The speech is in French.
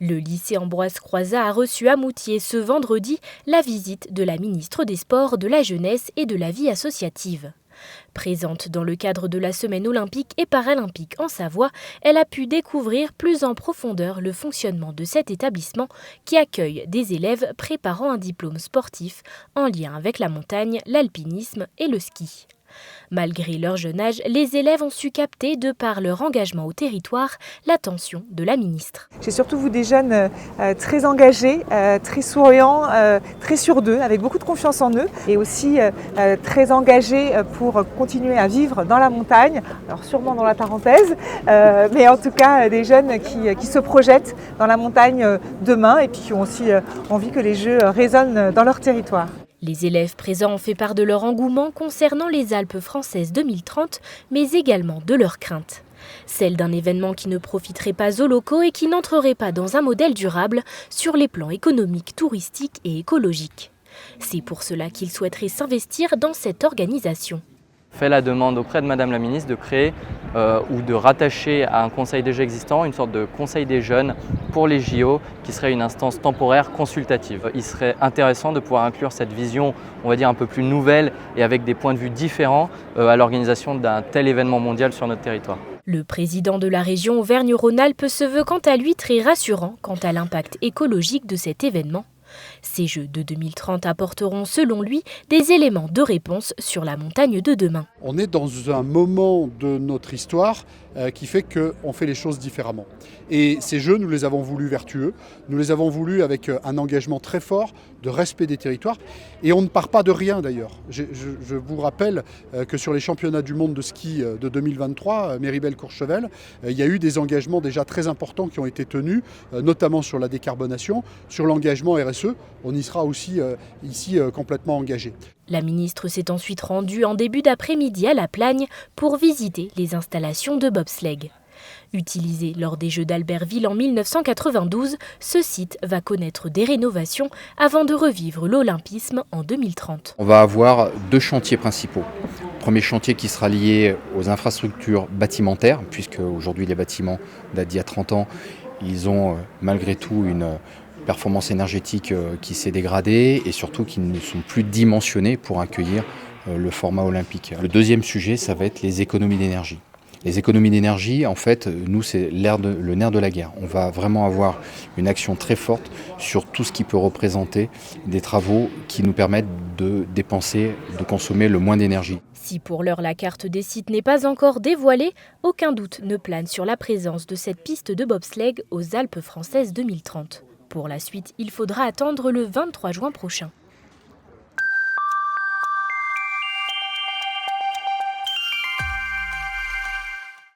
Le lycée Ambroise Croizat a reçu à Moutier ce vendredi la visite de la ministre des Sports, de la Jeunesse et de la Vie associative. Présente dans le cadre de la semaine olympique et paralympique en Savoie, elle a pu découvrir plus en profondeur le fonctionnement de cet établissement qui accueille des élèves préparant un diplôme sportif en lien avec la montagne, l'alpinisme et le ski. Malgré leur jeune âge, les élèves ont su capter, de par leur engagement au territoire, l'attention de la ministre. J'ai surtout vu des jeunes très engagés, très souriants, très sûrs d'eux, avec beaucoup de confiance en eux et aussi très engagés pour continuer à vivre dans la montagne, alors sûrement dans la parenthèse, mais en tout cas des jeunes qui se projettent dans la montagne demain et puis qui ont aussi envie que les Jeux résonnent dans leur territoire. Les élèves présents ont fait part de leur engouement concernant les Alpes françaises 2030, mais également de leurs craintes. Celle d'un événement qui ne profiterait pas aux locaux et qui n'entrerait pas dans un modèle durable sur les plans économiques, touristiques et écologiques. C'est pour cela qu'ils souhaiteraient s'investir dans cette organisation. Fait la demande auprès de Madame la Ministre de créer ou de rattacher à un conseil déjà existant une sorte de conseil des jeunes pour les JO qui serait une instance temporaire consultative. Il serait intéressant de pouvoir inclure cette vision, on va dire un peu plus nouvelle et avec des points de vue différents à l'organisation d'un tel événement mondial sur notre territoire. Le président de la région Auvergne-Rhône-Alpes se veut quant à lui très rassurant quant à l'impact écologique de cet événement. Ces Jeux de 2030 apporteront, selon lui, des éléments de réponse sur la montagne de demain. On est dans un moment de notre histoire qui fait qu'on fait les choses différemment. Et ces Jeux, nous les avons voulus vertueux, nous les avons voulus avec un engagement très fort de respect des territoires. Et on ne part pas de rien d'ailleurs. Je vous rappelle que sur les championnats du monde de ski de 2023, Méribel-Courchevel, il y a eu des engagements déjà très importants qui ont été tenus, notamment sur la décarbonation, sur l'engagement RSE. On y sera aussi ici complètement engagé. La ministre s'est ensuite rendue en début d'après-midi à La Plagne pour visiter les installations de bobsleigh. Utilisé lors des Jeux d'Albertville en 1992, ce site va connaître des rénovations avant de revivre l'olympisme en 2030. On va avoir deux chantiers principaux. Le premier chantier qui sera lié aux infrastructures bâtimentaires, puisque aujourd'hui les bâtiments datent d'il y a 30 ans, ils ont malgré tout une performance énergétique qui s'est dégradée et surtout qui ne sont plus dimensionnés pour accueillir le format olympique. Le deuxième sujet, ça va être les économies d'énergie. Les économies d'énergie, en fait, nous, c'est le nerf de la guerre. On va vraiment avoir une action très forte sur tout ce qui peut représenter des travaux qui nous permettent de dépenser, de consommer le moins d'énergie. Si pour l'heure la carte des sites n'est pas encore dévoilée, aucun doute ne plane sur la présence de cette piste de bobsleigh aux Alpes françaises 2030. Pour la suite, il faudra attendre le 23 juin prochain.